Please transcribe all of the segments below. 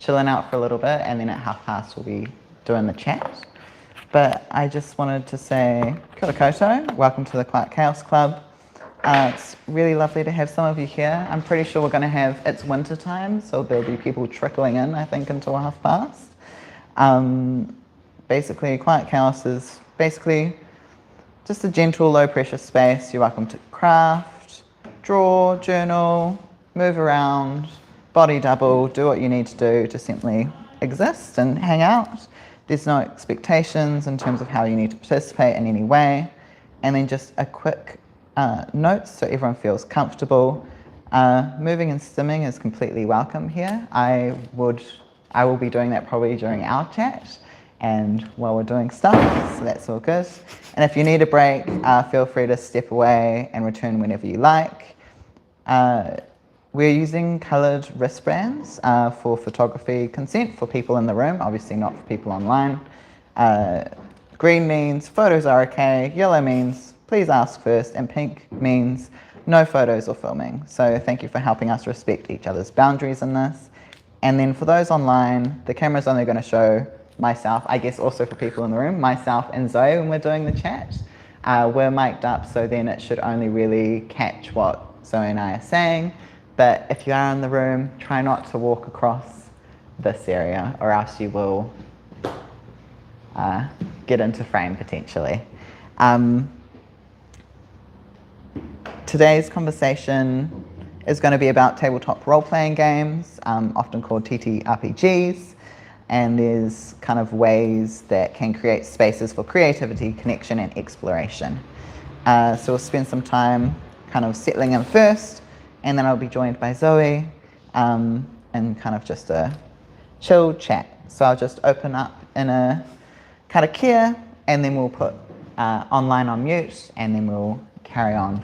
chilling out for a little bit, and then at past we'll be doing the chat. But I just wanted to say kia ora koutou, welcome to the Quiet Chaos Club. It's really lovely to have some of you here. I'm pretty sure we're going to have, it's winter time, so there'll be people trickling in, I think, until past. Basically, Quiet Chaos is basically just a gentle, low-pressure space. You're welcome to craft, draw, journal, move around, body double, do what you need to do to simply exist and hang out. There's no expectations in terms of how you need to participate in any way. And then just a quick note so everyone feels comfortable. Moving and stimming is completely welcome here. I will be doing that probably during our chat and while we're doing stuff, so that's all good. And if you need a break, feel free to step away and return whenever you like. We're using coloured wristbands for photography consent for people in the room, obviously not for people online. Green means photos are okay, yellow means please ask first, and pink means no photos or filming. So thank you for helping us respect each other's boundaries in this. And then for those online, the camera's only going to show myself, I guess also for people in the room, myself and Zoe when we're doing the chat. We're mic'd up, so then it should only really catch what Zoe and I are saying. But if you are in the room, try not to walk across this area or else you will get into frame potentially. Today's conversation is going to be about tabletop role-playing games, often called TTRPGs. And there's kind of ways that can create spaces for creativity, connection, and exploration. So we'll spend some time kind of settling in first, and then I'll be joined by Zoe in kind of just a chill chat. So I'll just open up in a karakia, and then we'll put online on mute, and then we'll carry on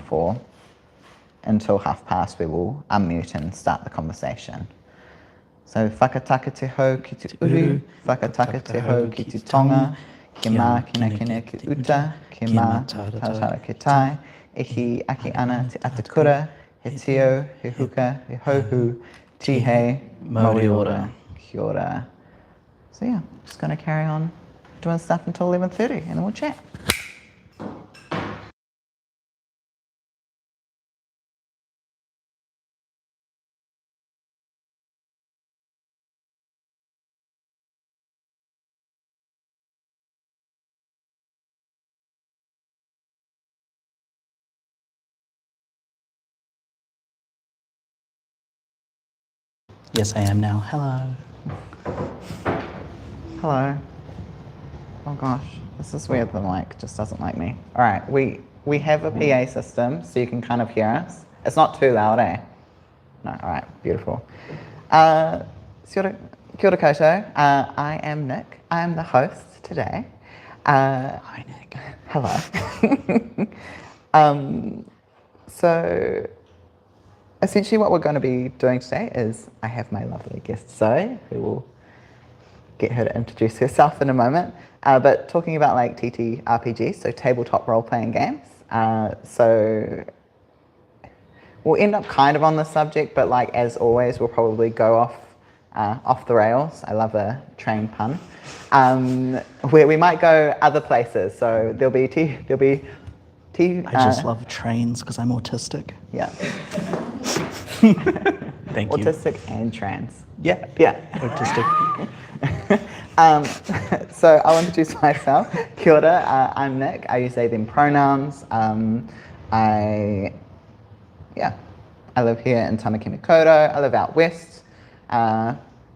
until past. We will unmute and start the conversation. So whakataka te hau ki te uru, whakataka te hau ki te tonga, ke mā kina ki uta, ke mā taratara ki tai, e hi ake ana te atakura, he tio, he huka, he hauhu, tihei, mauri ora, kia ora. So yeah, just going to carry on doing stuff until 11:30 and then we'll chat. Yes, I am now. Hello. Hello. Oh gosh, this is weird. The mic just doesn't like me. All right, we have a PA system, so you can kind of hear us. It's not too loud, eh? No. All right, beautiful. Kia ora koutou. I am Nick. I am the host today. Hi, Nick. Hello. So essentially what we're going to be doing today is I have my lovely guest Zoe, who will get her to introduce herself in a moment, but talking about like TTRPGs, so tabletop role-playing games. So we'll end up kind of on the subject, but like as always, we'll probably go off the rails. I love a train pun. Where we might go other places. So there'll be I just love trains because I'm autistic. Yeah. Thank you. Autistic and trans. Yeah. Autistic. So I'll introduce myself. Kia ora, I'm Nick. I use they, them pronouns. I live here in Tamaki Makaurau. I live out west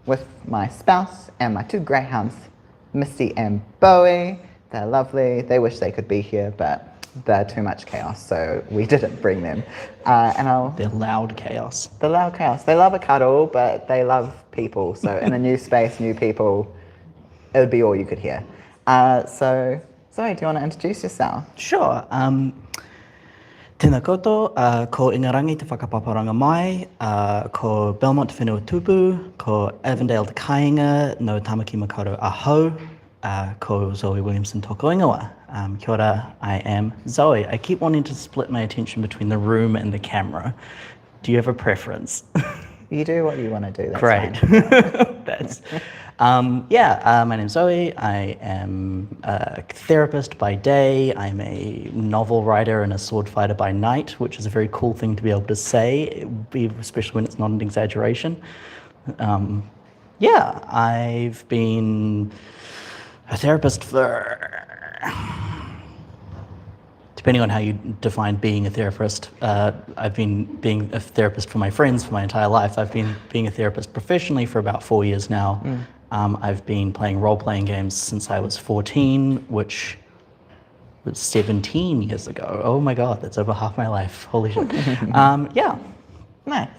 with my spouse and my two greyhounds, Misty and Bowie. They're lovely. They wish they could be here, but they're too much chaos, so we didn't bring them. They're loud chaos. They're loud chaos. They love a cuddle, but they love people. So in a new space, new people, it would be all you could hear. So Zoe, do you want to introduce yourself? Sure. Tēnā koutou, ko Ingarangi te whakapaparanga mai, ko Belmont te whenua tupu, ko Avondale te kāinga, no Tamaki Makaurau ahau, ko Zoe Williamson tōku ingoa. Kia ora, I am Zoe. I keep wanting to split my attention between the room and the camera. Do you have a preference? You do what you want to do. That's Great. fine. That's, my name's Zoe. I am a therapist by day. I'm a novel writer and a sword fighter by night, which is a very cool thing to be able to say, especially when it's not an exaggeration. I've been a therapist for, depending on how you define being a therapist, I've been being a therapist for my friends for my entire life. I've been being a therapist professionally for about 4 years now. I've been playing role-playing games since I was 14, which was 17 years ago. Oh my God, that's over half my life. Holy shit. Nice.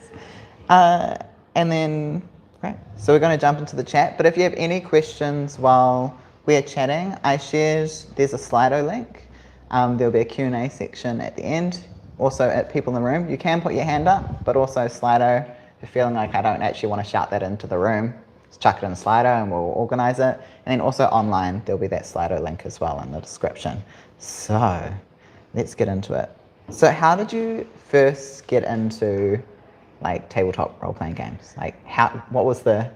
And then, great. So we're going to jump into the chat. But if you have any questions while we're chatting, there's a Slido link. There'll be a Q&A section at the end. Also, at people in the room, you can put your hand up, but also Slido, if you're feeling like I don't actually want to shout that into the room, just chuck it in Slido and we'll organize it. And then also online, there'll be that Slido link as well in the description. So let's get into it. So how did you first get into like tabletop role-playing games? Like what was the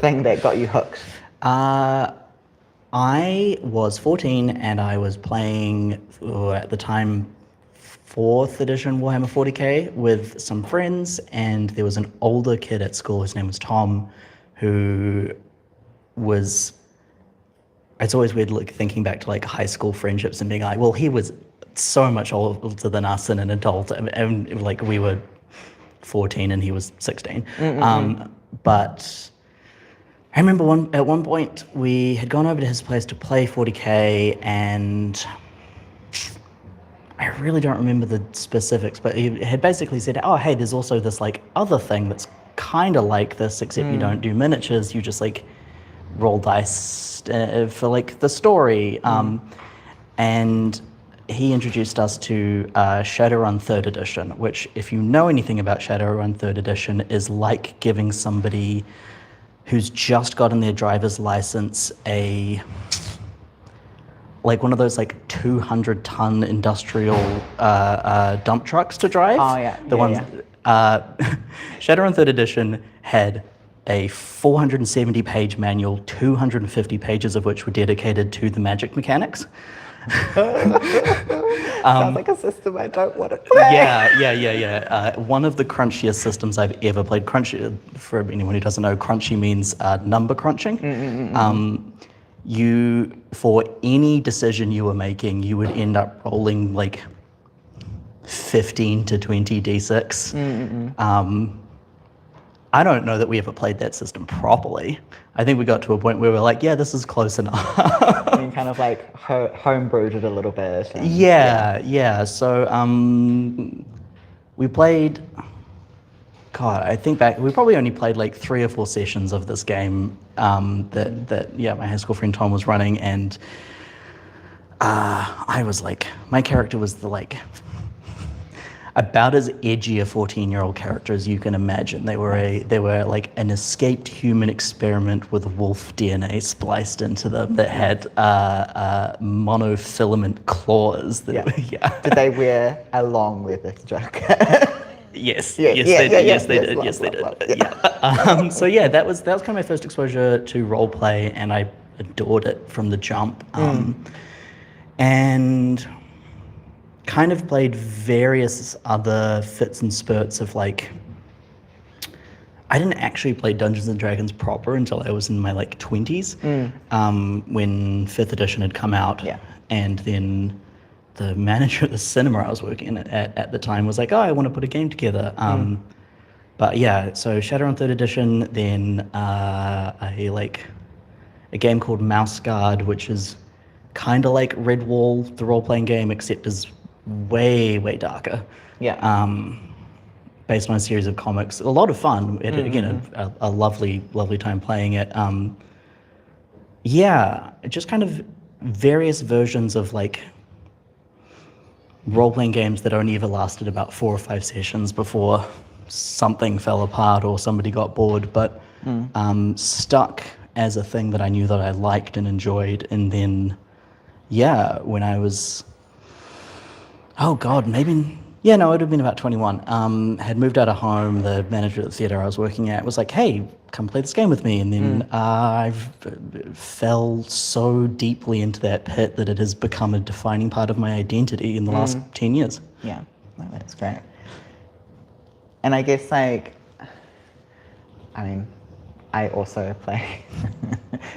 thing that got you hooked? I was 14 and I was playing, at the time, 4th edition Warhammer 40k with some friends, and there was an older kid at school, his name was Tom, who was, it's always weird thinking back to like high school friendships and being like, well, he was so much older than us and an adult, and like we were 14 and he was 16. But I remember at one point we had gone over to his place to play 40k, and I really don't remember the specifics, but he had basically said, oh, hey, there's also this like other thing that's kind of like this, except you don't do miniatures, you just like roll dice for like the story. And he introduced us to Shadowrun 3rd edition, which, if you know anything about Shadowrun 3rd edition, is like giving somebody who's just gotten their driver's license like one of those like 200-ton industrial dump trucks to drive. Oh yeah, Shadowrun 3rd edition had a 470-page manual, 250 pages of which were dedicated to the magic mechanics. Sounds like a system I don't want to play. Yeah. One of the crunchiest systems I've ever played. Crunchy, for anyone who doesn't know, crunchy means number crunching. For any decision you were making, you would end up rolling like 15 to 20 d6. I don't know that we ever played that system properly. I think we got to a point where we're like, yeah, this is close enough. And kind of like homebrewed it a little bit. Yeah. So we played, God, I think back, we probably only played like 3 or 4 sessions of this game that my high school friend Tom was running, and I was like, my character was the like about as edgy a 14-year-old character as you can imagine. They were like an escaped human experiment with wolf DNA spliced into them that had monofilament claws. Did they wear a long leather jacket? Yes, they did. So yeah, that was kind of my first exposure to role play, and I adored it from the jump. And kind of played various other fits and spurts of like, I didn't actually play Dungeons and Dragons proper until I was in my like 20s, when 5th edition had come out, and then the manager of the cinema I was working at the time was like, oh, I want to put a game together. But yeah, so Shadowrun 3rd edition, then a game called Mouse Guard, which is kind of like Redwall, the role-playing game, except is way darker. Based on a series of comics. A lot of fun. Again, a lovely time playing it. Just kind of various versions of like role-playing games that only ever lasted about 4 or 5 sessions before something fell apart or somebody got bored, but stuck as a thing that I knew that I liked and enjoyed. And then when I was, oh God, maybe Yeah, no, it would have been about 21. Had moved out of home. The manager at the theatre I was working at was like, hey, come play this game with me. And then I fell so deeply into that pit that it has become a defining part of my identity in the last 10 years. Yeah, no, that's great. And I guess, like, I mean, I also play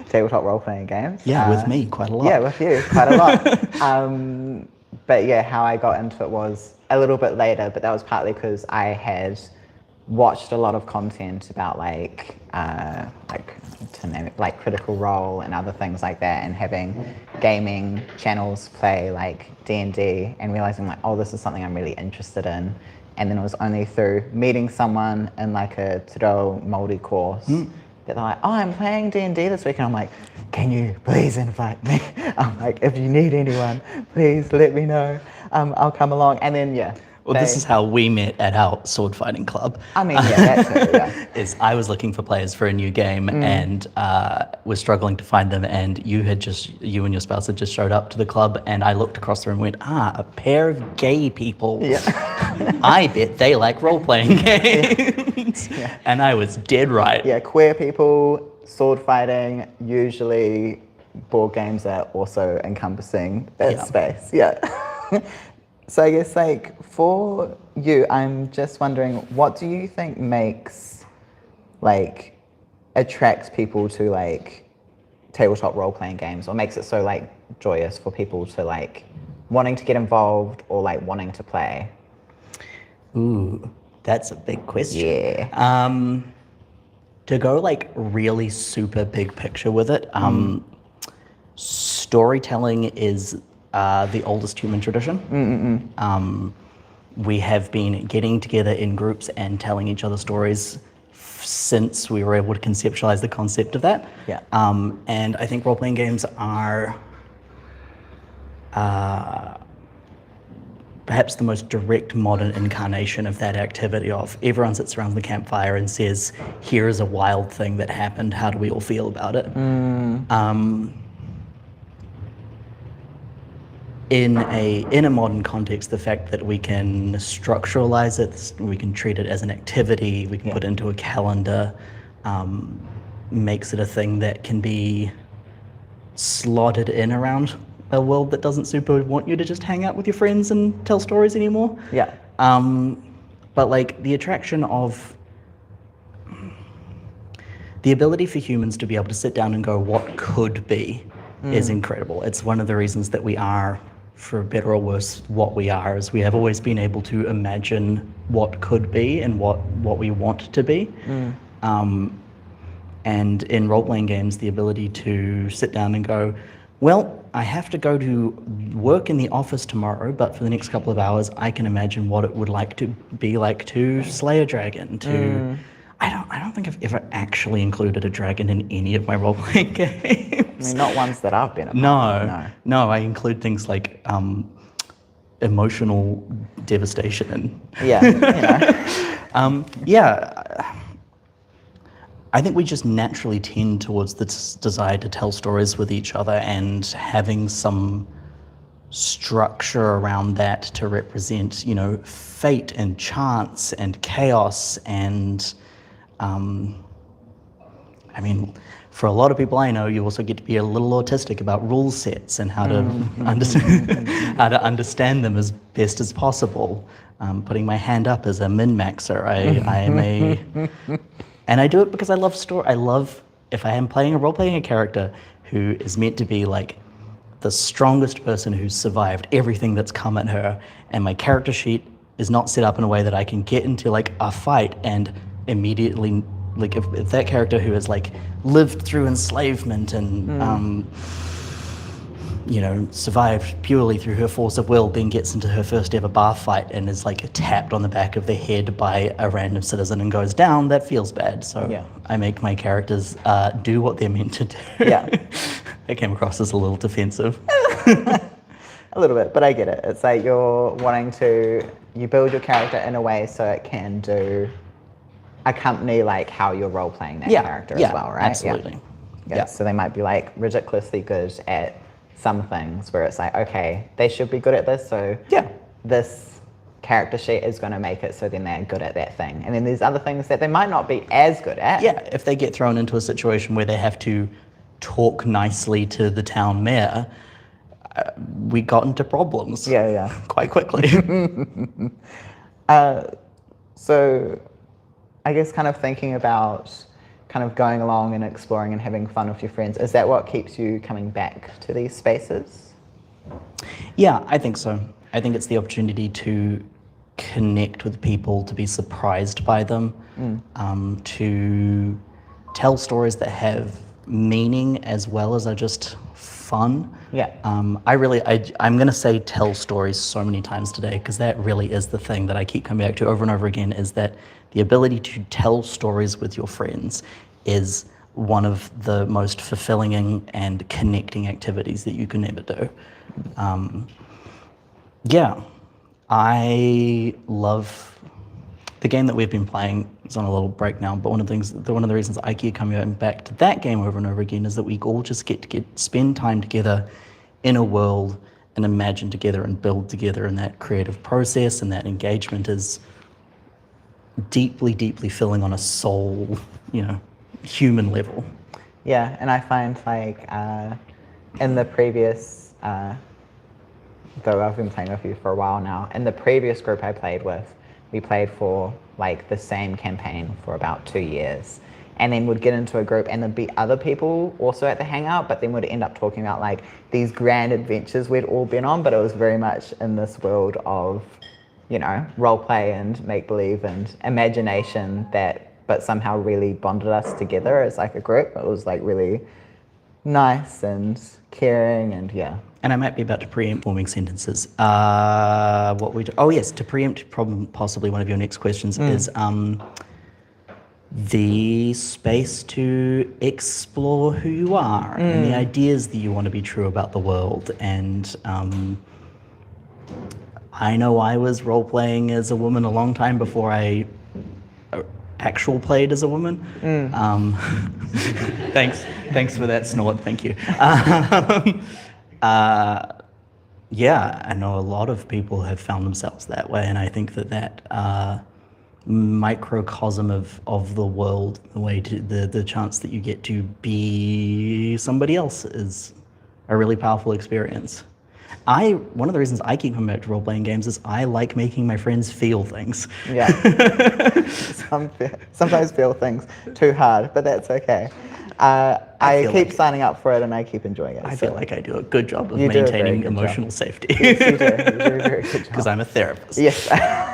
tabletop role-playing games. Yeah, with me, quite a lot. Yeah, with you, quite a lot. But yeah, how I got into it was a little bit later, but that was partly because I had watched a lot of content about like to name it, like Critical Role and other things like that, and having gaming channels play like D&D and realizing like, oh, this is something I'm really interested in. And then it was only through meeting someone in like a Te Reo Māori course that they're like, oh, I'm playing D&D this week. And I'm like, can you please invite me? I'm like, if you need anyone, please let me know. I'll come along. And then, yeah. Well, this is how we met at our sword fighting club. I mean, yeah, that's it, yeah. Is I was looking for players for a new game and was struggling to find them, and you and your spouse had just showed up to the club, and I looked across the room and went, a pair of gay people. Yeah. I bet they like role-playing games. Yeah. And I was dead right. Yeah, queer people, sword fighting, usually board games are also encompassing that space. Yeah. So I guess, like, for you, I'm just wondering, what do you think makes, like, attracts people to, like, tabletop role-playing games, or makes it so, like, joyous for people to, like, wanting to get involved or, like, wanting to play? Ooh, that's a big question. Yeah. To go, like, really super big picture with it, storytelling is the oldest human tradition. We have been getting together in groups and telling each other stories since we were able to conceptualize the concept of that. Yeah. And I think role-playing games are perhaps the most direct modern incarnation of that activity of everyone sits around the campfire and says, here is a wild thing that happened, how do we all feel about it? In a modern context, the fact that we can structuralize it, we can treat it as an activity, we can put it into a calendar, makes it a thing that can be slotted in around a world that doesn't super want you to just hang out with your friends and tell stories anymore. Yeah. But like the attraction of the ability for humans to be able to sit down and go, what could be, is incredible. It's one of the reasons that we are, for better or worse, what we are, is we have always been able to imagine what could be and what we want to be. And in role-playing games, the ability to sit down and go, well, I have to go to work in the office tomorrow, but for the next couple of hours, I can imagine what it would like to be like to slay a dragon, to... I don't think I've ever actually included a dragon in any of my role-playing games. I mean, not ones that I've been a part of. No, I include things like emotional devastation and... Yeah, you know. I think we just naturally tend towards this desire to tell stories with each other, and having some structure around that to represent, you know, fate and chance and chaos and... I mean, for a lot of people I know, you also get to be a little autistic about rule sets and how to understand them as best as possible. Putting my hand up as a min-maxer. I am a... And I do it because I love story. I love, if I am role-playing a character who is meant to be like the strongest person who's survived everything that's come at her, and my character sheet is not set up in a way that I can get into like a fight and immediately, like if that character who has like lived through enslavement and you know, survived purely through her force of will, then gets into her first ever bar fight and is like tapped on the back of the head by a random citizen and goes down, that feels bad. So I make my characters do what they're meant to do. Yeah. That came across as a little defensive. A little bit, but I get it. It's like you build your character in a way so it can accompany like how you're role playing that character as well, right? Absolutely. Yeah. So they might be like ridiculously good at some things where it's like, okay, they should be good at this, so this character sheet is going to make it so then they're good at that thing. And then there's other things that they might not be as good at. Yeah, if they get thrown into a situation where they have to talk nicely to the town mayor, we got into problems. Yeah. Quite quickly. So I guess kind of thinking about kind of going along and exploring and having fun with your friends, is that what keeps you coming back to these spaces? Yeah, I think so. I think it's the opportunity to connect with people, to be surprised by them, to tell stories that have meaning as well as are just fun. Yeah. I'm going to say tell stories so many times today, because that really is the thing that I keep coming back to over and over again, is that the ability to tell stories with your friends is one of the most fulfilling and connecting activities that you can ever do. Yeah, I love the game that we've been playing. It's on a little break now, but one of the reasons I keep coming back to that game over and over again is that we all just get to spend time together in a world and imagine together and build together, and that creative process and that engagement is deeply, deeply filling on a soul, human level. Yeah, and I find like in the previous, though I've been playing with you for a while now, in the previous group I played with, we played for like the same campaign for about 2 years, and then would get into a group and there'd be other people also at the hangout, but then would end up talking about like these grand adventures we'd all been on, but it was very much in this world of, role play and make believe and imagination but somehow really bonded us together as like a group. It was like really nice and caring, and yeah. And I might be about to preempt forming sentences. To preempt possibly one of your next questions is the space to explore who you are and the ideas that you want to be true about the world. And I know I was role-playing as a woman a long time before I actual played as a woman. Thanks for that snort, thank you. Yeah, I know a lot of people have found themselves that way, and I think that microcosm of the world, the way to the chance that you get to be somebody else is a really powerful experience. One of the reasons I keep coming back to role-playing games is I like making my friends feel things. Yeah. Sometimes feel things too hard, but that's okay. I keep signing up for it and I keep enjoying it. I feel like I do a good job of You do a very maintaining good emotional job. safety. Yes, you do. You do a very good job. Because I'm a therapist. Yes,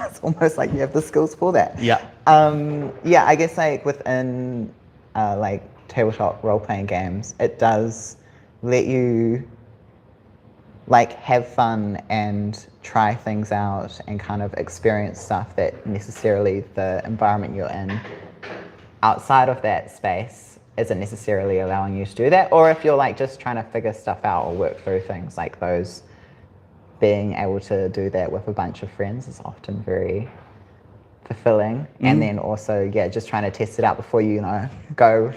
it's almost like you have the skills for that. Yeah. Yeah, I guess like within like tabletop role-playing games, it does let you like have fun and try things out and kind of experience stuff that necessarily the environment you're in outside of that space isn't necessarily allowing you to do that. Or if you're like just trying to figure stuff out or work through things like those, being able to do that with a bunch of friends is often very fulfilling. And then also, just trying to test it out before you go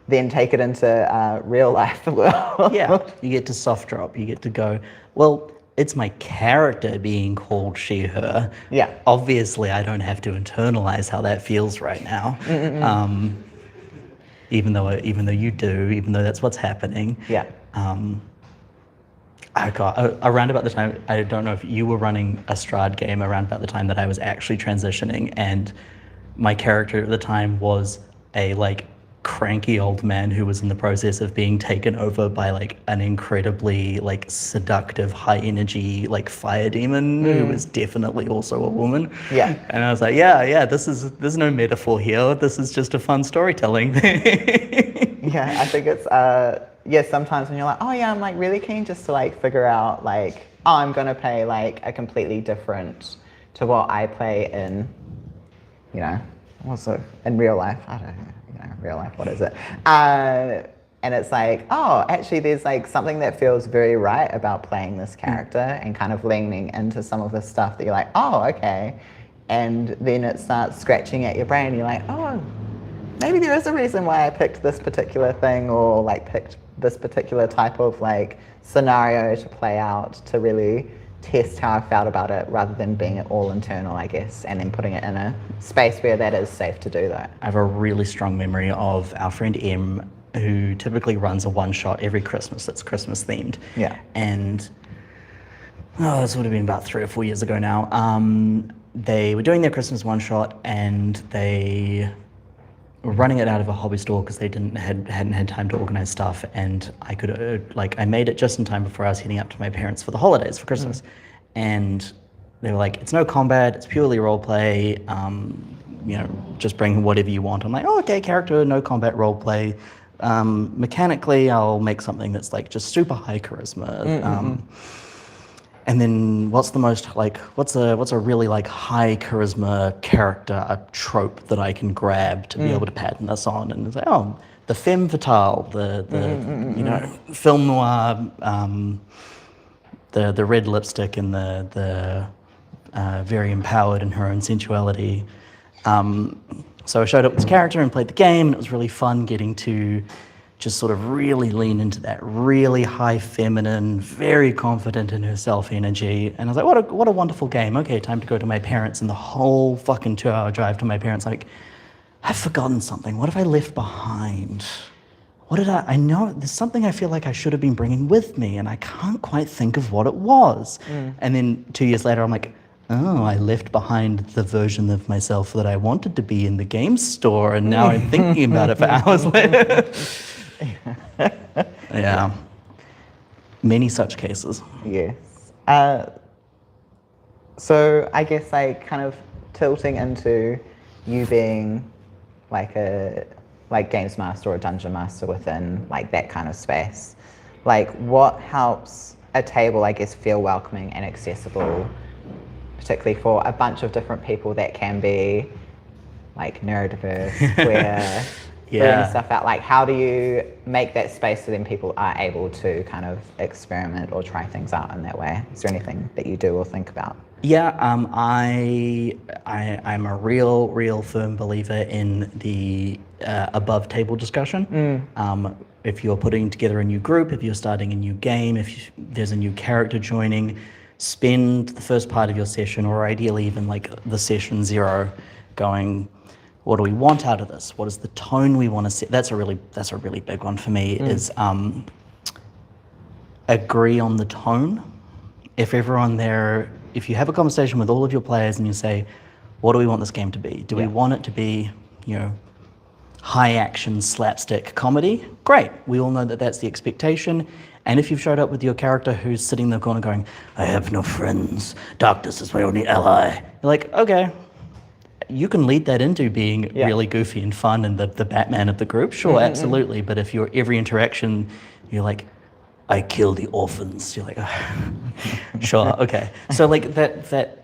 then take it into real life world. Yeah, you get to soft drop, you get to go, well, it's my character being called she, her. Yeah. Obviously, I don't have to internalize how that feels right now. Even though you do, even though that's what's happening. Yeah. I got around about the time, I don't know if you were running a Strahd game around about the time that I was actually transitioning, and my character at the time was a like cranky old man who was in the process of being taken over by like an incredibly like seductive, high energy like fire demon who was definitely also a woman. Yeah. And I was like, there's no metaphor here. This is just a fun storytelling thing. Yeah, I think it's sometimes when you're like, I'm like really keen just to like figure out like, I'm gonna play like a completely different to what I play in, also in real life. I don't know. Real life, what is it? And it's like, actually there's like something that feels very right about playing this character and kind of leaning into some of the stuff that you're like, okay. And then it starts scratching at your brain. You're like, maybe there is a reason why I picked this particular thing or like picked this particular type of like scenario to play out to really test how I felt about it rather than being it all internal, I guess, and then putting it in a space where that is safe to do that. I have a really strong memory of our friend M, who typically runs a one-shot every Christmas that's Christmas themed. Yeah. And this would have been about 3 or 4 years ago now. They were doing their Christmas one-shot, and they were running it out of a hobby store because they hadn't had time to organize stuff. And I could I made it just in time before I was heading up to my parents for the holidays for Christmas. And they were like, it's no combat, it's purely role play. Just bring whatever you want. I'm like, oh, okay, character, no combat, role play. Mechanically, I'll make something that's like just super high charisma. And then what's a really like high charisma character, a trope that I can grab to be able to pattern this on? And it's like, oh, the femme fatale, the film noir, the red lipstick and the very empowered in her own sensuality. So I showed up with this character and played the game, and it was really fun getting to just sort of really lean into that really high feminine, very confident in herself energy. And I was like, what a wonderful game. Okay, time to go to my parents. And the whole fucking 2-hour drive to my parents, like, I've forgotten something. What have I left behind? I know there's something I feel like I should have been bringing with me, and I can't quite think of what it was. And then 2 years later, I'm like, oh, I left behind the version of myself that I wanted to be in the game store, and now I'm thinking about it for hours later. Yeah. Many such cases. Yes. So I guess like kind of tilting into you being like a games master or dungeon master within like that kind of space. Like what helps a table, I guess, feel welcoming and accessible, particularly for a bunch of different people that can be like neurodiverse, queer, figuring stuff out. Like how do you make that space so then people are able to kind of experiment or try things out in that way? Is there anything that you do or think about? Yeah, I'm a real firm believer in the above table discussion. If you're putting together a new group, if you're starting a new game, if there's a new character joining, spend the first part of your session, or ideally even like the session 0, going, what do we want out of this? What is the tone we want to set? That's a really big one for me. Is agree on the tone. If you have a conversation with all of your players and you say, what do we want this game to be? Do we want it to be, high action slapstick comedy? Great. We all know that that's the expectation. And if you've showed up with your character who's sitting in the corner going, I have no friends, darkness is my only ally, you're like, okay, you can lead that into being really goofy and fun and the Batman of the group. Sure, absolutely. But if every interaction, you're like, I kill the orphans. You're like, oh, sure, okay. So like that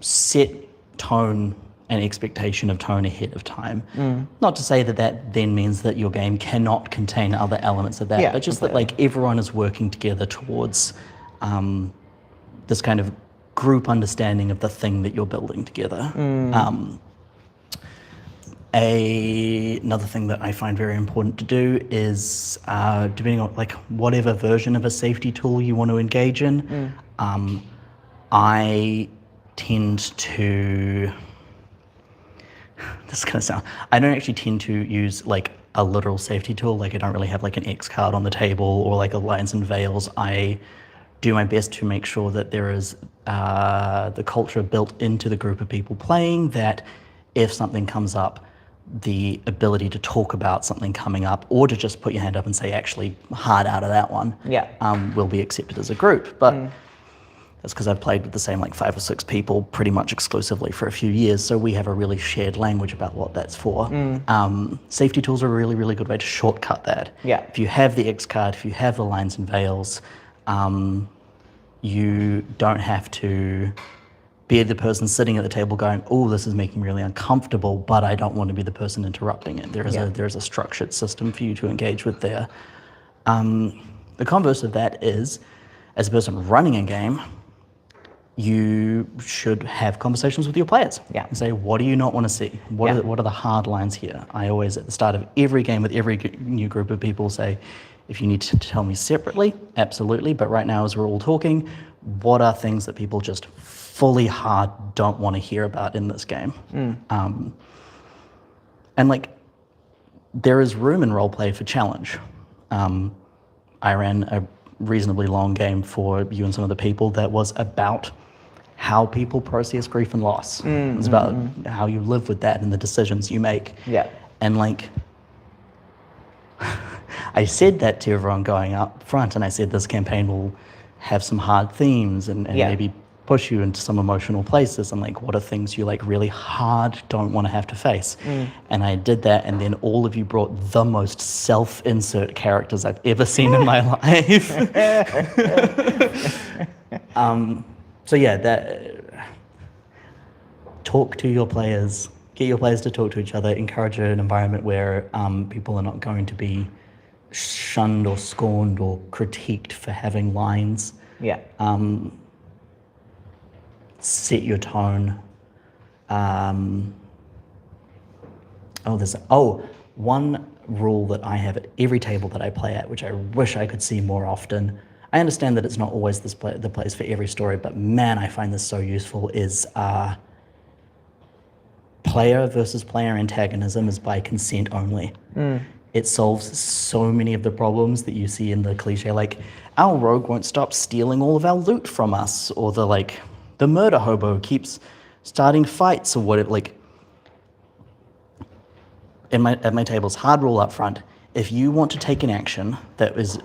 set tone and expectation of tone ahead of time. Not to say that then means that your game cannot contain other elements of that, but just completely. That like everyone is working together towards this kind of group understanding of the thing that you're building together. Another thing that I find very important to do is, depending on like whatever version of a safety tool you want to engage in, I tend to, I don't actually tend to use like a literal safety tool. Like I don't really have like an X card on the table or like a lines and veils. I do my best to make sure that there is the culture built into the group of people playing, that if something comes up, the ability to talk about something coming up or to just put your hand up and say, actually, hard out of that one, will be accepted as a group. But that's because I've played with the same like 5 or 6 people pretty much exclusively for a few years, so we have a really shared language about what that's for. Safety tools are a really, really good way to shortcut that. If you have the X card, if you have the lines and veils, you don't have to be the person sitting at the table going, oh, this is making me really uncomfortable, but I don't want to be the person interrupting it. There is a structured system for you to engage with there. The converse of that is, as a person running a game, you should have conversations with your players. And say, what do you not want to see? What are the hard lines here? I always, at the start of every game with every new group of people, say, If you need to tell me separately, absolutely. But right now, as we're all talking, what are things that people just fully hard don't want to hear about in this game? And like, there is room in roleplay for challenge. I ran a reasonably long game for you and some of the people that was about how people process grief and loss. It's about how you live with that and the decisions you make. Yeah. And like, I said that to everyone going up front, and I said this campaign will have some hard themes and maybe push you into some emotional places, and like, what are things you like really hard don't want to have to face? And I did that, and then all of you brought the most self-insert characters I've ever seen in my life. So yeah, that talk to your players, get your players to talk to each other, encourage an environment where people are not going to be shunned or scorned or critiqued for having lines. Yeah. Set your tone. One rule that I have at every table that I play at, which I wish I could see more often. I understand that it's not always the place for every story, but man, I find this so useful, is player versus player antagonism is by consent only. It solves so many of the problems that you see in the cliche, like, our rogue won't stop stealing all of our loot from us, or the murder hobo keeps starting fights, or what it like. At my tables, hard rule up front: if you want to take an action that is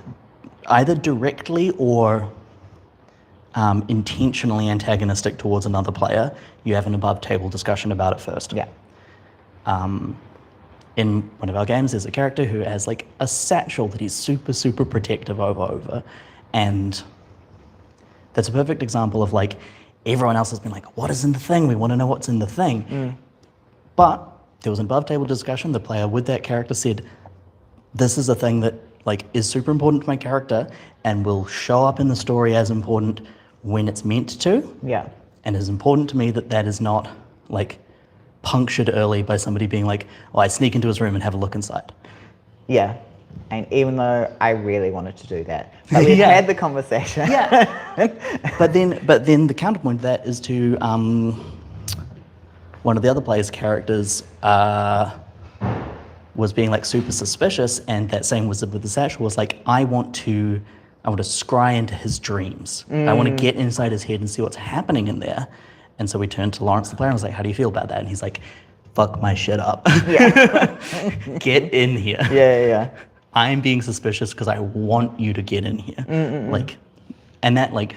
either directly or intentionally antagonistic towards another player, you have an above table discussion about it first. Yeah. In one of our games, there's a character who has like a satchel that he's super, super protective over. And that's a perfect example of like, everyone else has been like, what is in the thing? We want to know what's in the thing. But there was an above table discussion. The player with that character said, this is a thing that like is super important to my character and will show up in the story as important when it's meant to. Yeah. And it's important to me that that is not like punctured early by somebody being like, oh, I sneak into his room and have a look inside. Yeah. And even though I really wanted to do that, but we had the conversation. But then the counterpoint to that is to one of the other players' characters was being like super suspicious, and that same wizard with the satchel was like, I want to scry into his dreams. I want to get inside his head and see what's happening in there. And so we turned to Lawrence the player and was like, how do you feel about that? And he's like, fuck my shit up. Yeah. Get in here. Yeah. I'm being suspicious because I want you to get in here. Like, and that like,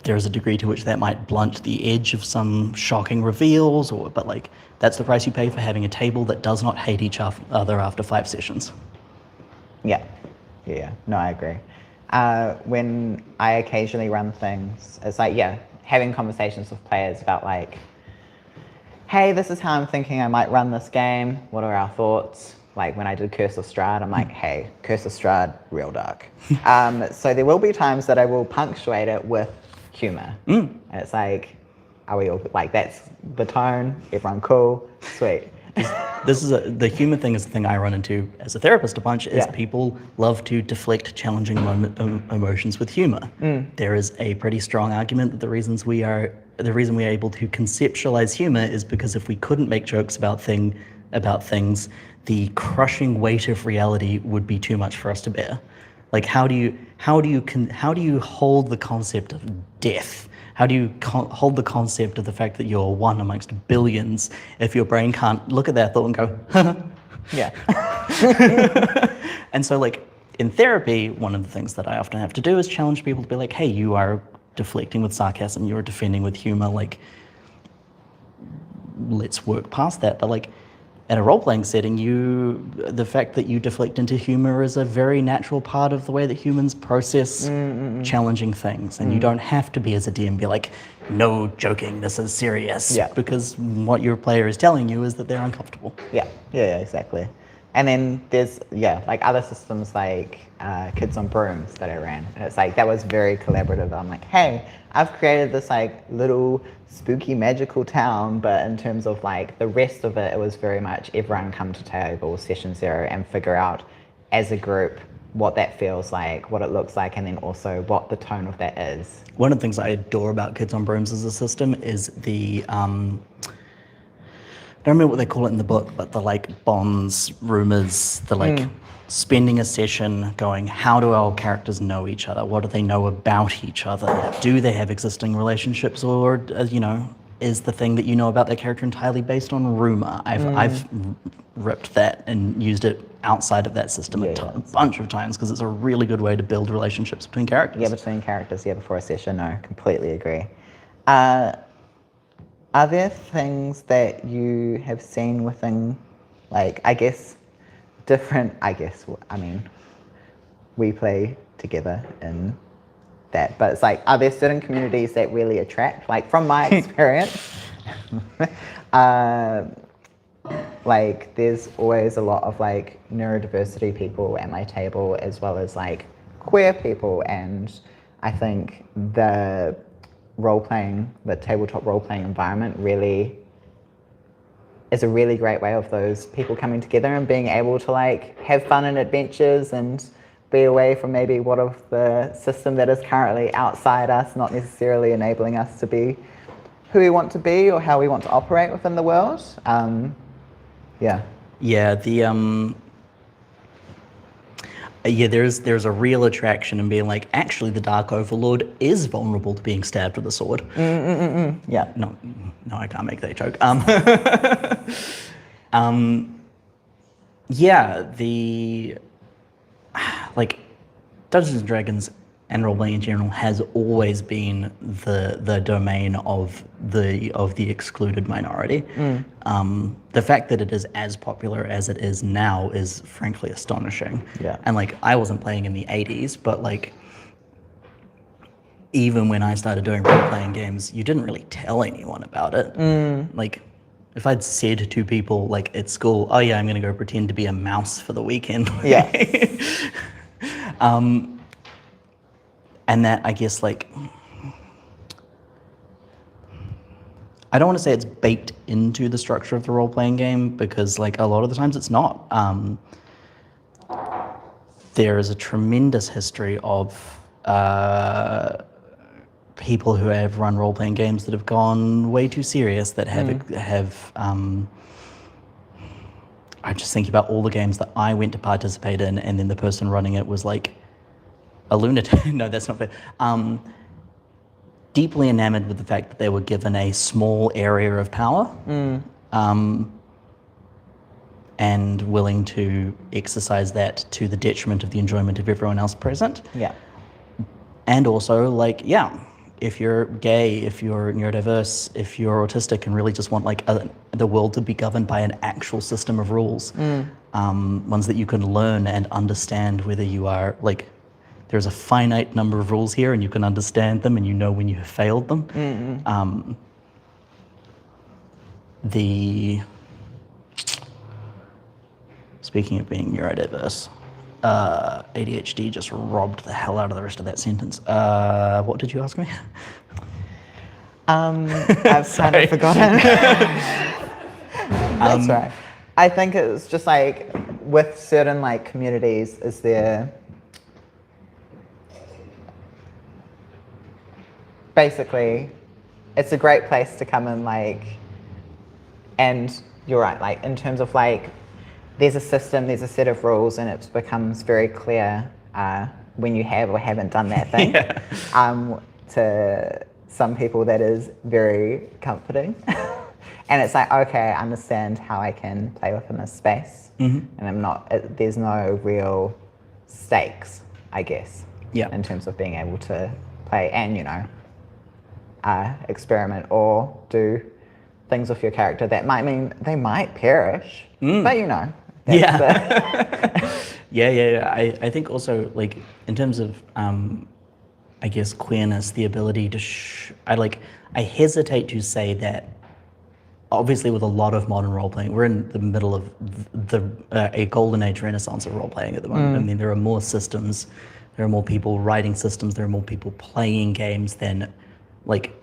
there is a degree to which that might blunt the edge of some shocking reveals, but like, that's the price you pay for having a table that does not hate each other after 5 sessions. Yeah. No, I agree. When I occasionally run things, it's like, having conversations with players about like, hey, this is how I'm thinking I might run this game. What are our thoughts? Like when I did Curse of Strahd, I'm like, hey, Curse of Strahd, real dark. So there will be times that I will punctuate it with humor. And it's like, are we all like, that's the tone, everyone cool, sweet. The humor thing is the thing I run into as a therapist a bunch, is people love to deflect challenging emotions with humor. There is a pretty strong argument that the reason we are able to conceptualize humor is because if we couldn't make jokes about things, the crushing weight of reality would be too much for us to bear. Like, how do you hold the concept of death? How do you hold the concept of the fact that you're one amongst billions if your brain can't look at that thought and go, Yeah. And so, like, in therapy, one of the things that I often have to do is challenge people to be like, hey, you are deflecting with sarcasm, you're defending with humor, like, let's work past that. But, like, in a role-playing setting, the fact that you deflect into humor is a very natural part of the way that humans process challenging things. And you don't have to be, as a DM, be like, no joking, this is serious. Yeah. Because what your player is telling you is that they're uncomfortable. Yeah, exactly. And then there's, like other systems like Kids on Brooms that I ran. And it's like, that was very collaborative. I'm like, hey, I've created this like little spooky magical town, but in terms of like the rest of it, it was very much everyone come to table, session 0, and figure out as a group, what that feels like, what it looks like, and then also what the tone of that is. One of the things I adore about Kids on Brooms as a system is the I don't remember what they call it in the book, but the like bonds, rumors, the like spending a session going, how do our characters know each other? What do they know about each other? Do they have existing relationships, or is the thing that you know about their character entirely based on rumor? I've ripped that and used it outside of that system a bunch of times because it's a really good way to build relationships between characters. Yeah, between characters, before a session, no, completely agree. Are there things that you have seen within, like, we play together in that, but it's like, are there certain communities that really attract, like from my experience, like there's always a lot of like neurodiversity people at my table as well as like queer people, and I think the tabletop role-playing environment really is a really great way of those people coming together and being able to like have fun and adventures and be away from maybe what of the system that is currently outside us, not necessarily enabling us to be who we want to be or how we want to operate within the world. There's a real attraction in being like, actually the Dark Overlord is vulnerable to being stabbed with a sword. Yeah. No, I can't make that joke. Like Dungeons and Dragons and role-playing in general has always been the domain of the excluded minority. The fact that it is as popular as it is now is frankly astonishing. Yeah. And like, I wasn't playing in the 80s, but like, even when I started doing role-playing games, you didn't really tell anyone about it. Like, if I'd said to people like at school, oh yeah, I'm gonna go pretend to be a mouse for the weekend. Yeah. And that, I guess, like, I don't want to say it's baked into the structure of the role-playing game, because like a lot of the times it's not. There is a tremendous history of people who have run role-playing games that have gone way too serious, that have I'm just thinking about all the games that I went to participate in, and then the person running it was like a lunatic. No, that's not fair. Deeply enamored with the fact that they were given a small area of power, and willing to exercise that to the detriment of the enjoyment of everyone else present. Yeah. And also, like, if you're gay, if you're neurodiverse, if you're autistic and really just want like the world to be governed by an actual system of rules, ones that you can learn and understand, whether you are like, there's a finite number of rules here and you can understand them and you know when you have failed them. Speaking of being neurodiverse, ADHD just robbed the hell out of the rest of that sentence. What did you ask me? I've kind of forgotten. That's right. I think it's just like with certain like communities, is there basically, it's a great place to come in, like, and you're right, like in terms of like, there's a system, there's a set of rules, and it becomes very clear when you have or haven't done that thing. To some people that is very comforting. And it's like, okay, I understand how I can play within this space. And I'm not, there's no real stakes, I guess, in terms of being able to play and, experiment or do things with your character that might mean they might perish, but I think also, like, in terms of I guess queerness, the ability to I hesitate to say that obviously with a lot of modern role playing, we're in the middle of a golden age renaissance of role playing at the moment. I mean, there are more systems, there are more people writing systems, there are more people playing games than like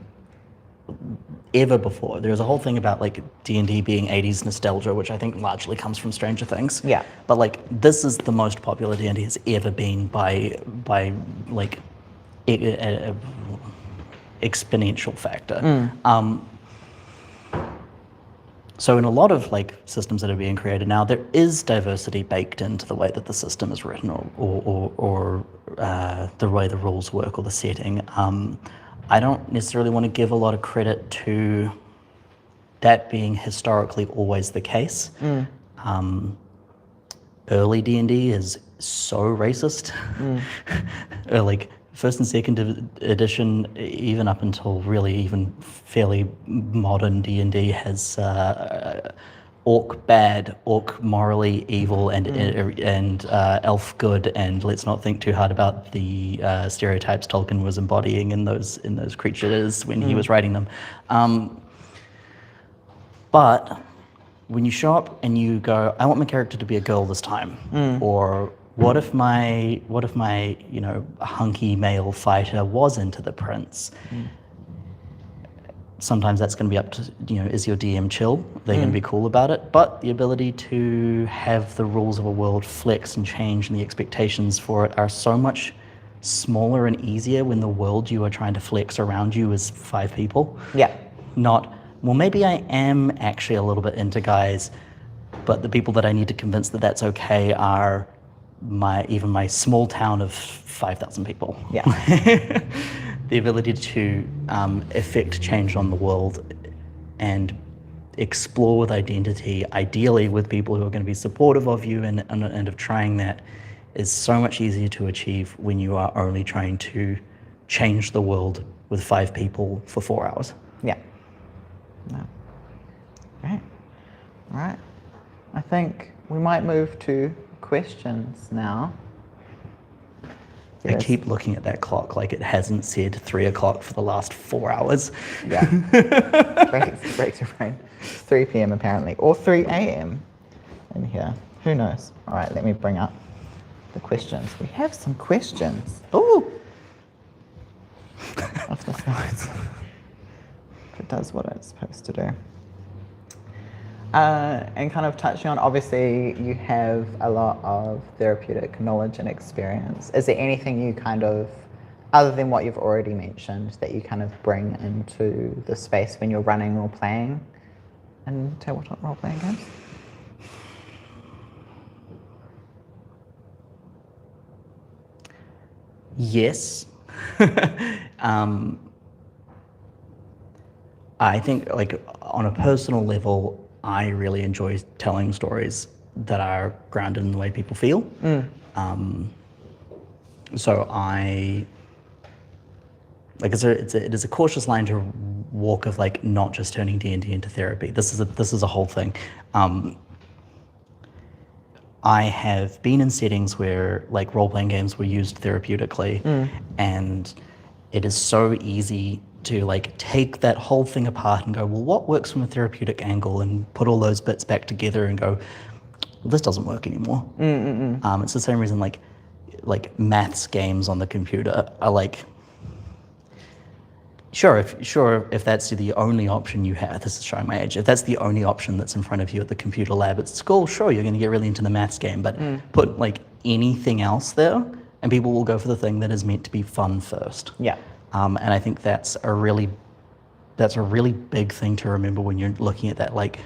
ever before. There's a whole thing about like D&D being 80s nostalgia, which I think largely comes from Stranger Things. Yeah. But like this is the most popular D&D has ever been by like a exponential factor. So in a lot of like systems that are being created now, there is diversity baked into the way that the system is written or the way the rules work or the setting. I don't necessarily want to give a lot of credit to that being historically always the case. Early D&D is so racist. Like first and second edition, even up until really even fairly modern D&D has orc bad, orc morally evil, and elf good, and let's not think too hard about the stereotypes Tolkien was embodying in those creatures when he was writing them. But when you show up and you go, I want my character to be a girl this time, or what if my hunky male fighter was into the prince? Sometimes that's going to be up to, is your DM chill? They're going to be cool about it. But the ability to have the rules of a world flex and change and the expectations for it are so much smaller and easier when the world you are trying to flex around you is 5 people. Yeah. Not, well, maybe I am actually a little bit into guys, but the people that I need to convince that that's okay are my small town of 5,000 people. Yeah. The ability to effect change on the world and explore with identity, ideally with people who are going to be supportive of you and of trying that, is so much easier to achieve when you are only trying to change the world with 5 people for 4 hours. Yeah. No. Great. All right. I think we might move to questions now. I keep looking at that clock like it hasn't said 3 o'clock for the last 4 hours. Yeah. breaks your brain. 3 p.m. apparently, or 3 a.m. in here. Who knows? All right, let me bring up the questions. We have some questions. Ooh! Off the slides. It does what it's supposed to do. And kind of touching on, obviously, you have a lot of therapeutic knowledge and experience. Is there anything you kind of, other than what you've already mentioned, that you kind of bring into the space when you're running or playing in tabletop role-playing games? Yes. I think, like, on a personal level, I really enjoy telling stories that are grounded in the way people feel. So it is a cautious line to walk of like not just turning D&D into therapy. This is a whole thing. I have been in settings where like role-playing games were used therapeutically, and it is so easy to like take that whole thing apart and go, well, what works from a therapeutic angle, and put all those bits back together and go, well, this doesn't work anymore. It's the same reason like maths games on the computer are like, sure, if that's the only option you have, this is showing my age, if that's the only option that's in front of you at the computer lab at school, sure, you're going to get really into the maths game, but put like anything else there and people will go for the thing that is meant to be fun first. Yeah. And I think that's a really big thing to remember when you're looking at that. Like,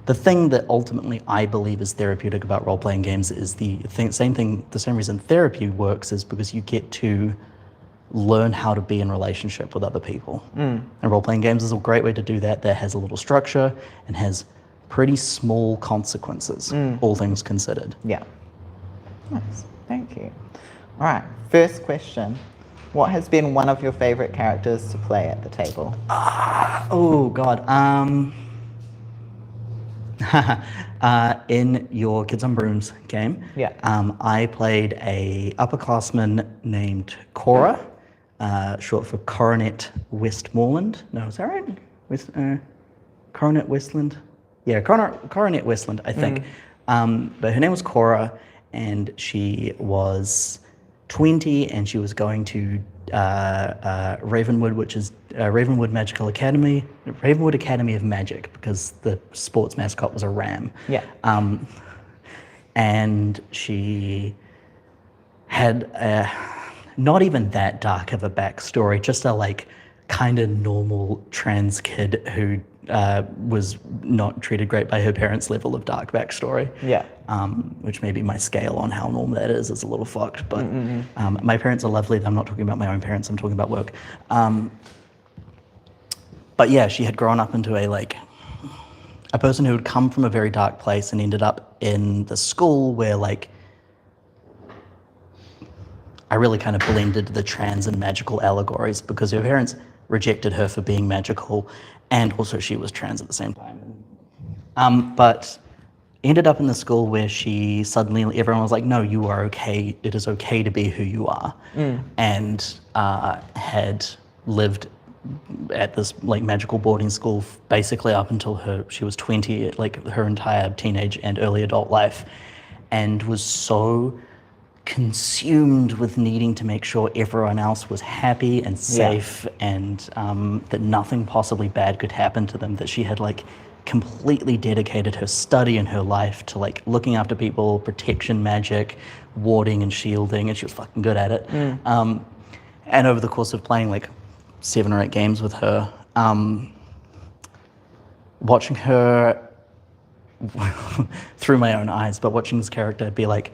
the thing that ultimately I believe is therapeutic about role-playing games is the same reason therapy works is because you get to learn how to be in relationship with other people. And role-playing games is a great way to do that. That has a little structure and has pretty small consequences, all things considered. Yeah. Nice. Thank you. All right. First question. What has been one of your favorite characters to play at the table? Oh, God. In your Kids on Brooms game, I played a upperclassman named Cora, short for Coronet Westmoreland. No, is that right? Coronet Westland? Yeah, Coronet Westland, I think. But her name was Cora, and she was 20, and she was going to Ravenwood, which is Ravenwood Magical Academy, Ravenwood Academy of Magic, because the sports mascot was a ram. Yeah. And she had not even that dark of a backstory, just a like kind of normal trans kid who was not treated great by her parents' level of dark backstory. Yeah. Which maybe my scale on how normal that is a little fucked, but my parents are lovely. I'm not talking about my own parents, I'm talking about work. But yeah, she had grown up into a person who had come from a very dark place and ended up in the school where like I really kind of blended the trans and magical allegories, because her parents rejected her for being magical, and also she was trans at the same time. But ended up in the school where she suddenly, everyone was like, no, you are okay. It is okay to be who you are. And had lived at this like magical boarding school basically up until she was 20, like her entire teenage and early adult life, and was so consumed with needing to make sure everyone else was happy and safe, and that nothing possibly bad could happen to them, that she had like completely dedicated her study and her life to like looking after people, protection magic, warding and shielding, and she was fucking good at it. And over the course of playing like 7 or 8 games with her, watching her through my own eyes, but watching this character be like,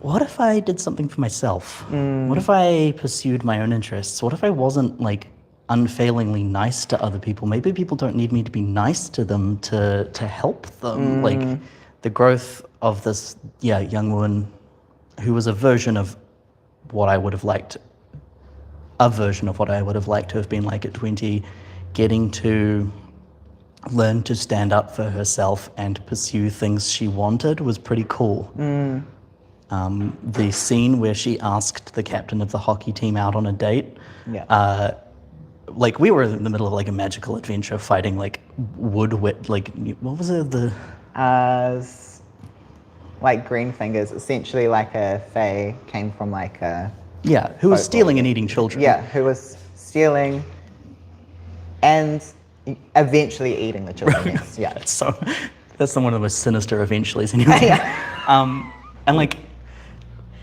what if I did something for myself? What if I pursued my own interests? What if I wasn't like unfailingly nice to other people? Maybe people don't need me to be nice to them to help them. Like the growth of this young woman who was a version of what I would have liked to have been like at 20, getting to learn to stand up for herself and pursue things she wanted was pretty cool. The scene where she asked the captain of the hockey team out on a date, like we were in the middle of like a magical adventure fighting like what was it, like green fingers, essentially like a fae came from like a who was stealing and eating children. Who was stealing and eventually eating the children. Yes. So that's one of the most sinister eventuallys anyway. And like,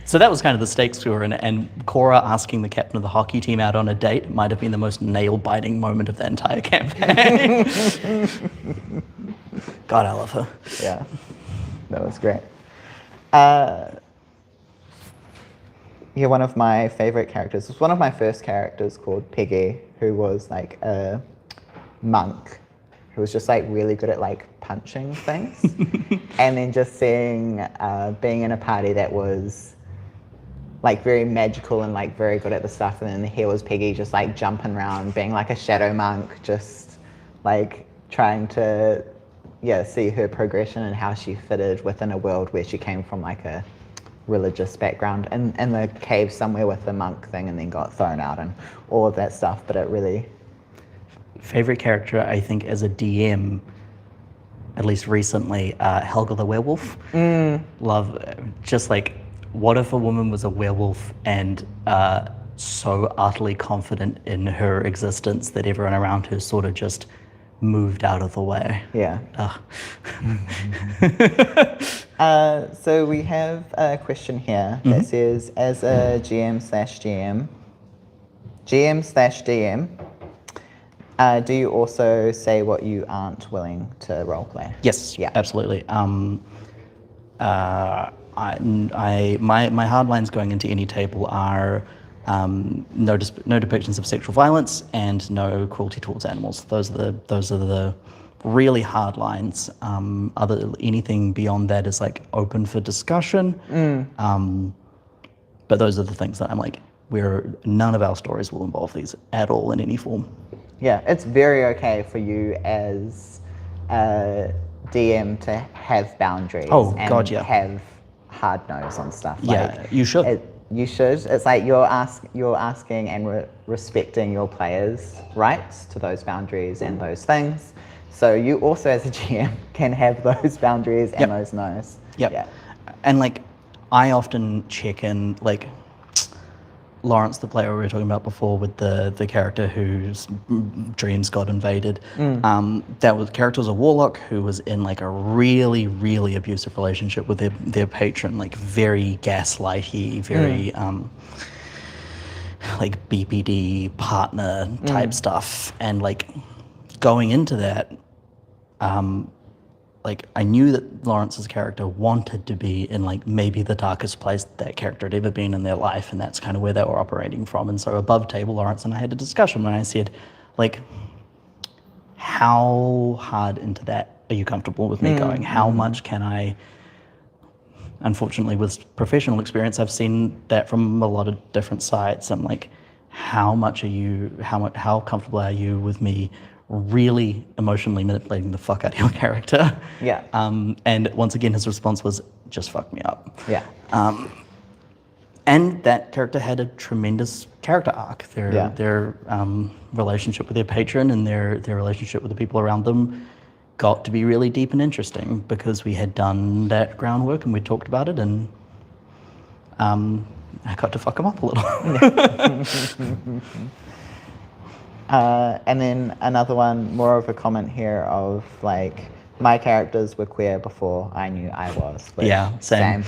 so that was kind of the stakes we were in, and Cora asking the captain of the hockey team out on a date might have been the most nail-biting moment of the entire campaign. God, I love her. Yeah, that was great. One of my favorite characters was one of my first characters called Peggy, who was like a monk who was just like really good at like punching things. And then just seeing, being in a party that was like very magical and like very good at the stuff, and then here was Peggy just like jumping around, being like a shadow monk, just like trying to see her progression and how she fitted within a world where she came from like a religious background and in the cave somewhere with the monk thing, and then got thrown out and all of that stuff. But it really... Favorite character, I think, as a DM, at least recently, Helga the werewolf. Love, just like, what if a woman was a werewolf and so utterly confident in her existence that everyone around her sort of just moved out of the way? So we have a question here that says, as a GM/DM, do you also say what you aren't willing to roleplay? Yes, absolutely. My hard lines going into any table are no depictions of sexual violence and no cruelty towards animals. Those are the really hard lines. Anything beyond that is like open for discussion. But those are the things that I'm like, none of our stories will involve these at all in any form. Yeah, it's very okay for you as a DM to have boundaries. God, yeah. Have hard nose on stuff. Yeah, you should. You should. It's like you're asking and respecting your players' rights to those boundaries and those things. So you also, as a GM, can have those boundaries and those no's. And like, I often check in, like Lawrence, the player we were talking about before, with the character whose dreams got invaded. That character was a warlock who was in like a really, really abusive relationship with their patron, like very gaslighty, very like BPD partner type stuff. And like going into that, like I knew that Lawrence's character wanted to be in like maybe the darkest place that character had ever been in their life, and that's kind of where they were operating from. And so above table, Lawrence and I had a discussion, and I said, like, how hard into that are you comfortable with me going? How much can I? Unfortunately, with professional experience, I've seen that from a lot of different sides. I'm like, how comfortable are you with me really emotionally manipulating the fuck out of your character? Yeah. And once again, his response was, just fuck me up. Yeah. And that character had a tremendous character arc. Their relationship with their patron and their relationship with the people around them got to be really deep and interesting because we had done that groundwork and we talked about it, and I got to fuck him up a little. And then another one, more of a comment here of like, my characters were queer before I knew I was. Yeah, same.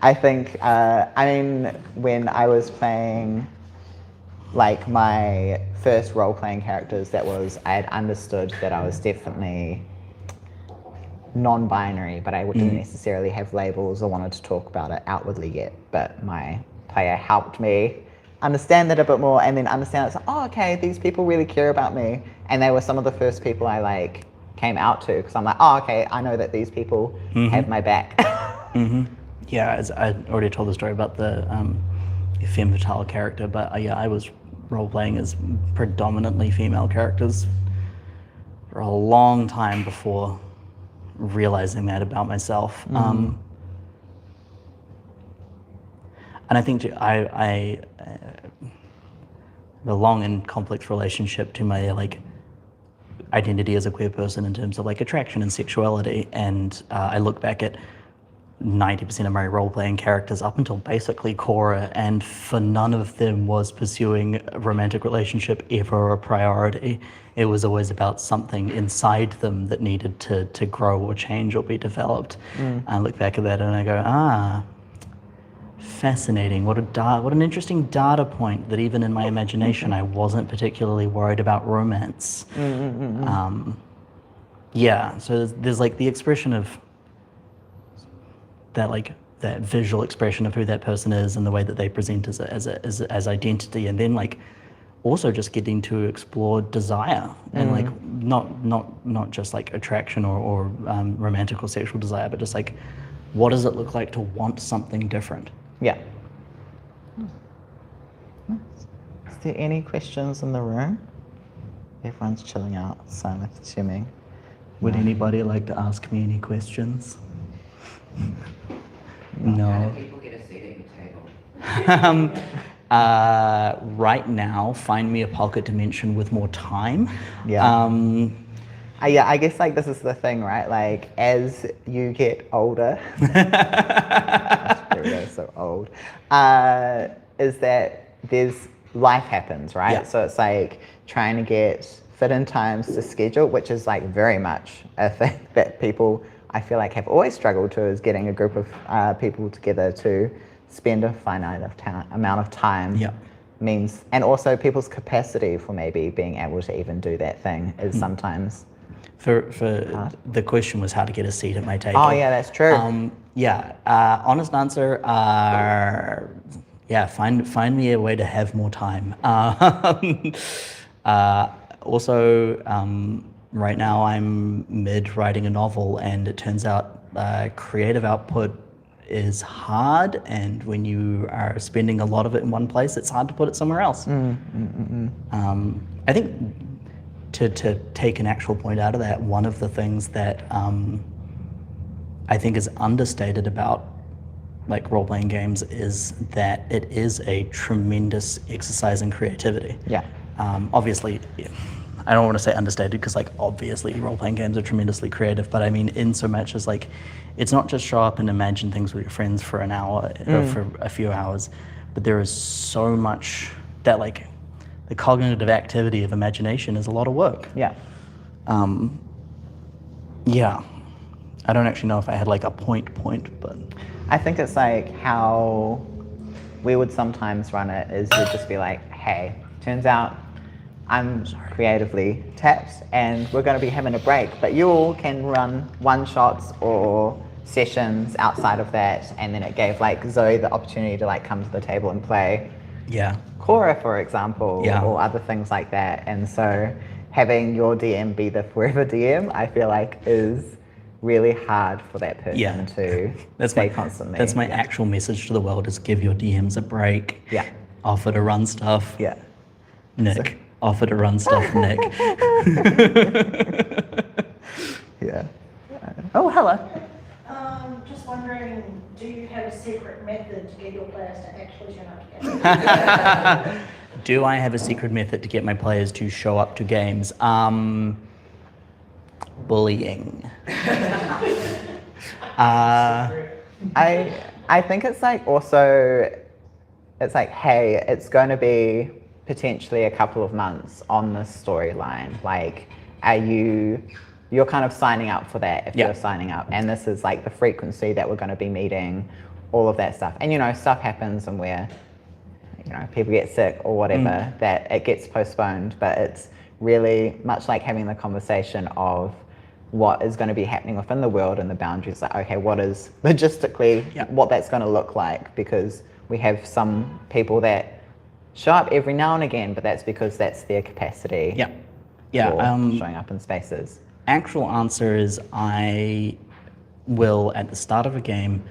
I think, I mean, when I was playing like my first role-playing characters, I had understood that I was definitely non-binary, but I didn't necessarily have labels or wanted to talk about it outwardly yet. But my player helped me understand that a bit more, and then understand it's like, oh, okay, these people really care about me. And they were some of the first people I like came out to, because I'm like, oh, okay, I know that these people have my back. Yeah, as I already told the story about the femme fatale character, but yeah, I was role-playing as predominantly female characters for a long time before realizing that about myself. And I think I have a long and complex relationship to my like identity as a queer person in terms of like attraction and sexuality, and I look back at 90% of my role-playing characters up until basically kōrero, and for none of them was pursuing a romantic relationship ever a priority. It was always about something inside them that needed to grow or change or be developed. I look back at that and I go, fascinating. What an interesting data point that even in my imagination I wasn't particularly worried about romance. Yeah, so there's like the expression of that visual expression of who that person is and the way that they present as identity, and then like also just getting to explore desire and like not just like attraction or romantic or sexual desire, but just like what does it look like to want something different? Yeah. Is there any questions in the room? Everyone's chilling out, so I'm assuming. Would anybody like to ask me any questions? No. How do people get a seat at your table? Right now, find me a pocket dimension with more time. Yeah. Yeah, I guess like this is the thing, right? Like as you get older, so old, is that there's life happens, right? Yeah. So it's like trying to get fit in times to schedule, which is like very much a thing that people I feel like have always struggled to, is getting a group of people together to spend a finite amount of time. Yeah. Means, and also people's capacity for maybe being able to even do that thing is sometimes. For the question was how to get a seat at my table. Oh yeah, that's true. Honest answer, find me a way to have more time. Right now I'm mid-writing a novel, and it turns out creative output is hard, and when you are spending a lot of it in one place, it's hard to put it somewhere else. I think to take an actual point out of that, one of the things that I think is understated about like role-playing games is that it is a tremendous exercise in creativity. Yeah. Obviously, I don't want to say understated because like obviously role-playing games are tremendously creative, but I mean in so much as like it's not just show up and imagine things with your friends for an hour or for a few hours, but there is so much that like the cognitive activity of imagination is a lot of work. Yeah. Yeah. I don't actually know if I had like a point, but I think it's like how we would sometimes run it is you'd just be like, hey, turns out I'm creatively tapped and we're going to be having a break, but you all can run one-shots or sessions outside of that. And then it gave like Zoe the opportunity to like come to the table and play yeah. kōrero, for example, Yeah. or other things like that. And so having your DM be the forever DM, I feel like is really hard for that person to stay constantly. That's my actual message to the world is give your DMs a break. Yeah. Offer to run stuff. Yeah. Nick. Offer to run stuff, Nick. Yeah. Oh, hello. Just wondering, do you have a secret method to get your players to actually turn up to games? Do I have a secret method to get my players to show up to games? Bullying. I think it's like also, it's like, hey, it's going to be potentially a couple of months on this storyline. Like, you're kind of signing up for that if you're signing up. And this is like the frequency that we're going to be meeting, all of that stuff. And, you know, stuff happens and where, you know, people get sick or whatever, that it gets postponed. But it's really much like having the conversation of what is going to be happening within the world and the boundaries. Like, okay, what is logistically what that's going to look like? Because we have some people that show up every now and again, but that's because that's their capacity for showing up in spaces. Actual answer is I will, at the start of a game,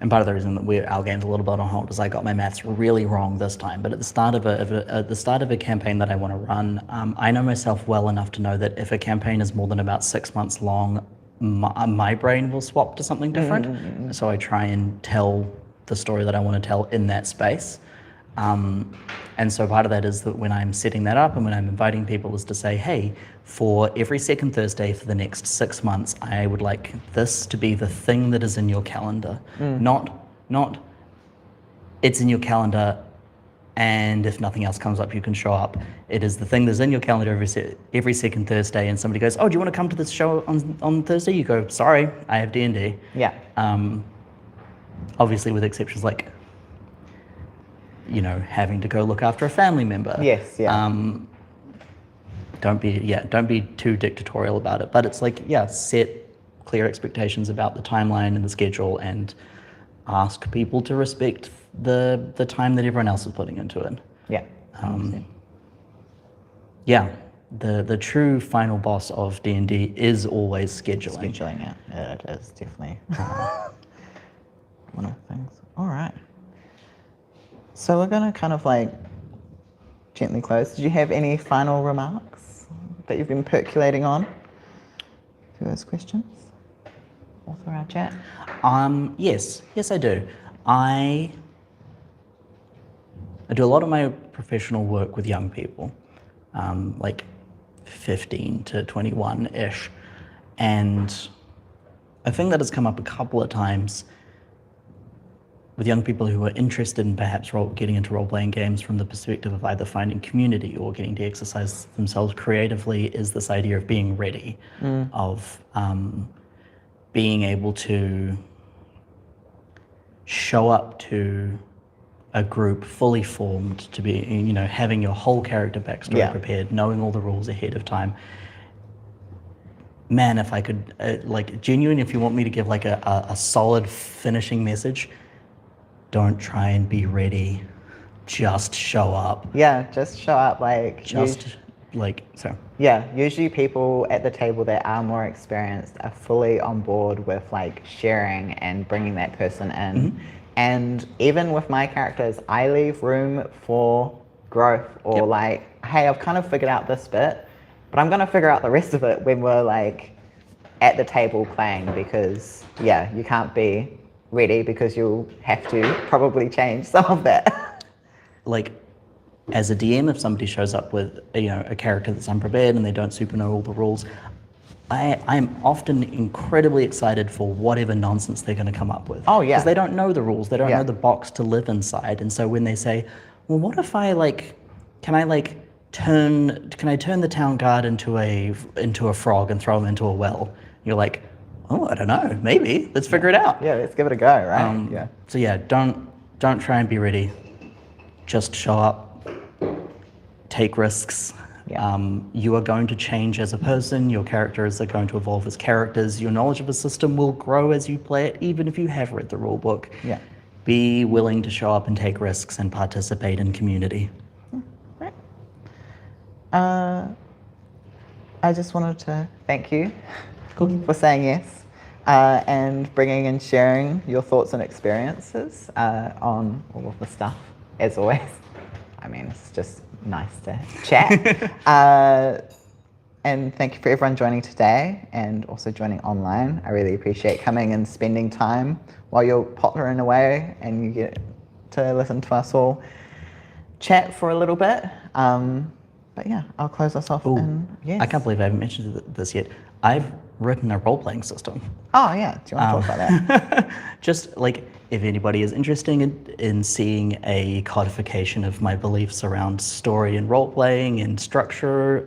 and part of the reason that our game's a little bit on hold is I got my maths really wrong this time, but at the start of a campaign that I want to run, I know myself well enough to know that if a campaign is more than about 6 months long, my brain will swap to something different. So I try and tell the story that I want to tell in that space. And so part of that is that when I'm setting that up and when I'm inviting people is to say, hey, for every second Thursday for the next 6 months, I would like this to be the thing that is in your calendar. Not it's in your calendar and if nothing else comes up, you can show up. It is the thing that's in your calendar every second Thursday and somebody goes, oh, do you want to come to this show on Thursday? You go, sorry, I have D&D. Yeah. Obviously with exceptions like, you know, having to go look after a family member. Yes, yeah. Don't be too dictatorial about it. But it's like, set clear expectations about the timeline and the schedule and ask people to respect the time that everyone else is putting into it. Yeah. The true final boss of D&D is always scheduling. Scheduling, yeah, it is definitely one of the things. All right. So we're going to kind of like gently close. Did you have any final remarks that you've been percolating on through those questions or through our chat? Yes, I do. I do a lot of my professional work with young people, like 15 to 21-ish. And a thing that has come up a couple of times with young people who are interested in perhaps getting into role-playing games from the perspective of either finding community or getting to exercise themselves creatively is this idea of being ready, of being able to show up to a group fully formed, to be, you know, having your whole character backstory prepared, knowing all the rules ahead of time. Man, if I could, like, genuinely, if you want me to give like a solid finishing message, don't try and be ready. Just show up. Yeah, just show up. Yeah, usually people at the table that are more experienced are fully on board with like sharing and bringing that person in. And even with my characters, I leave room for growth or like, hey, I've kind of figured out this bit, but I'm going to figure out the rest of it when we're like at the table playing, because you can't be ready because you'll have to probably change some of that. Like as a DM, if somebody shows up with a character that's unprepared and they don't super know all the rules, I'm often incredibly excited for whatever nonsense they're going to come up with. Oh, yeah. Because they don't know the rules, they don't Yeah. know the box to live inside, and so when they say, well, what if I can I turn the town guard into a frog and throw him into a well? You're like, oh, I don't know, maybe let's figure it out. Yeah, let's give it a go, right? Yeah. So yeah, don't try and be ready. Just show up, take risks. Yeah. You are going to change as a person. Your characters are going to evolve as characters. Your knowledge of a system will grow as you play it, even if you have read the rule book. Yeah. Be willing to show up and take risks and participate in community. Right. I just wanted to thank you for saying yes and bringing and sharing your thoughts and experiences on all of the stuff, as always. I mean, it's just nice to chat. And thank you for everyone joining today and also joining online. I really appreciate coming and spending time while you're pottering away and you get to listen to us all chat for a little bit. But yeah, I'll close us off. Ooh, And yes. I can't believe I haven't mentioned this yet. I've written a role-playing system. Oh yeah, do you want to talk about that? Just like if anybody is interested in seeing a codification of my beliefs around story and role-playing and structure,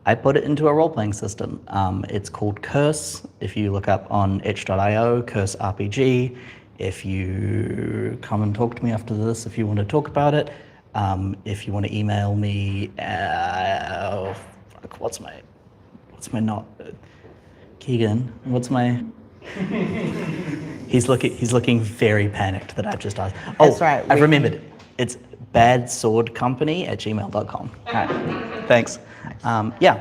I put it into a role-playing system. It's called Curse. If you look up on itch.io, Curse RPG. If you come and talk to me after this, if you want to talk about it, if you want to email me, Keegan, he's looking very panicked that I've just asked. Oh, That's right, I've remembered. It's badswordcompany@gmail.com. All right. Thanks. Yeah.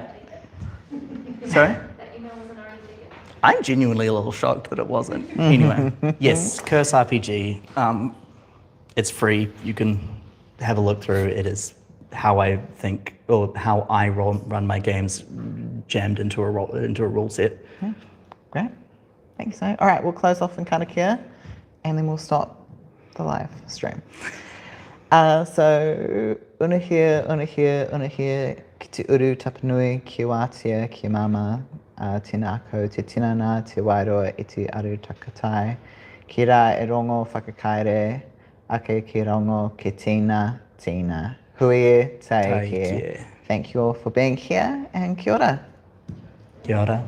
Sorry? That email wasn't already taken. I'm genuinely a little shocked that it wasn't. Anyway, yes, Curse RPG. It's free. You can have a look through. It is how I think, or how I run my games, jammed into a rule set. Great. Thank you so. All right, we'll close off in Karakia and then we'll stop the live stream. So, unahia, ki te uru tapanui, ki wātia, ki mama, tēnā ako, te tinana, te wairoa, i te aru takatai, ki rā e rongo whakakaere, ake ki rongo, ki tīna, hui e, tai Tai kia. kia. Thank you all for being here and kia ora. Kia ora.